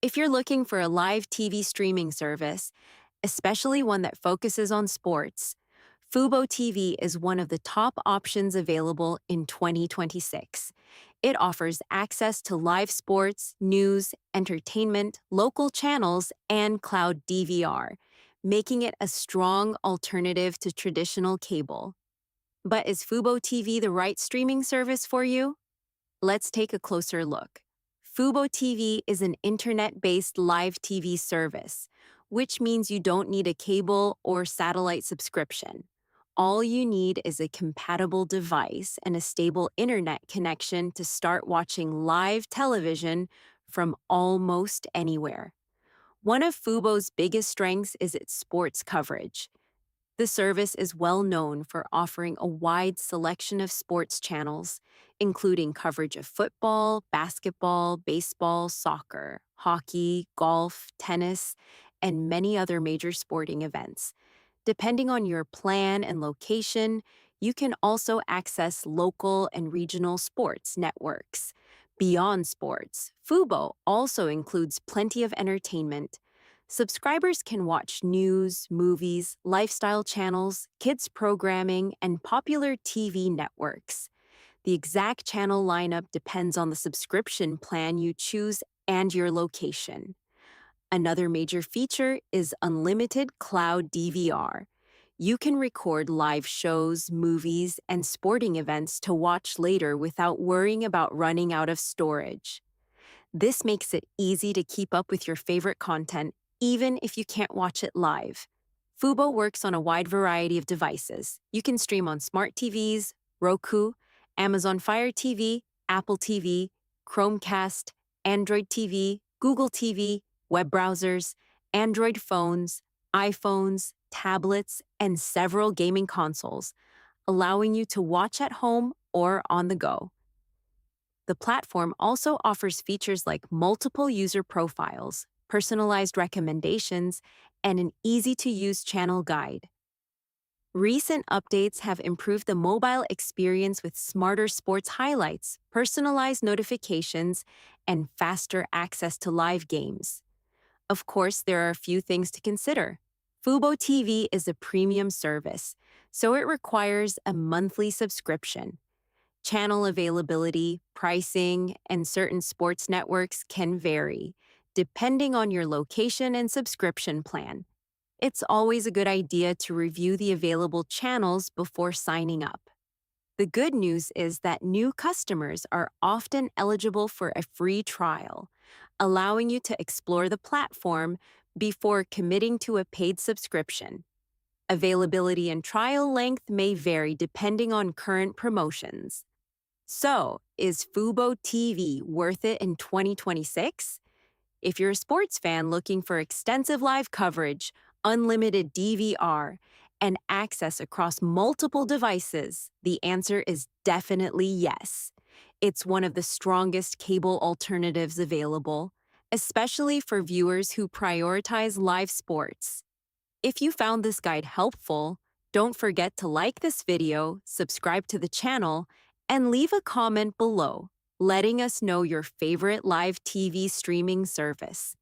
If you're looking for a live TV streaming service, especially one that focuses on sports, FuboTV is one of the top options available in 2026. It offers access to live sports, news, entertainment, local channels, and cloud DVR, making it a strong alternative to traditional cable. But is FuboTV the right streaming service for you? Let's take a closer look. Fubo TV is an internet-based live TV service, which means you don't need a cable or satellite subscription. All you need is a compatible device and a stable internet connection to start watching live television from almost anywhere. One of Fubo's biggest strengths is its sports coverage. The service is well known for offering a wide selection of sports channels, including coverage of football, basketball, baseball, soccer, hockey, golf, tennis, and many other major sporting events. Depending on your plan and location, you can also access local and regional sports networks. Beyond sports, Fubo also includes plenty of entertainment. Subscribers can watch news, movies, lifestyle channels, kids programming, and popular TV networks. The exact channel lineup depends on the subscription plan you choose and your location. Another major feature is unlimited cloud DVR. You can record live shows, movies, and sporting events to watch later without worrying about running out of storage. This makes it easy to keep up with your favorite content, even if you can't watch it live. Fubo works on a wide variety of devices. You can stream on smart TVs, Roku, Amazon Fire TV, Apple TV, Chromecast, Android TV, Google TV, web browsers, Android phones, iPhones, tablets, and several gaming consoles, allowing you to watch at home or on the go. The platform also offers features like multiple user profiles, personalized recommendations, and an easy-to-use channel guide. Recent updates have improved the mobile experience with smarter sports highlights, personalized notifications, and faster access to live games. Of course, there are a few things to consider. Fubo TV is a premium service, so it requires a monthly subscription. Channel availability, pricing, and certain sports networks can vary, depending on your location and subscription plan. It's always a good idea to review the available channels before signing up. The good news is that new customers are often eligible for a free trial, allowing you to explore the platform before committing to a paid subscription. Availability and trial length may vary depending on current promotions. So, is Fubo TV worth it in 2026? If you're a sports fan looking for extensive live coverage, unlimited DVR, and access across multiple devices, the answer is definitely yes. It's one of the strongest cable alternatives available, especially for viewers who prioritize live sports. If you found this guide helpful, don't forget to like this video, subscribe to the channel, and leave a comment below, letting us know your favorite live TV streaming service.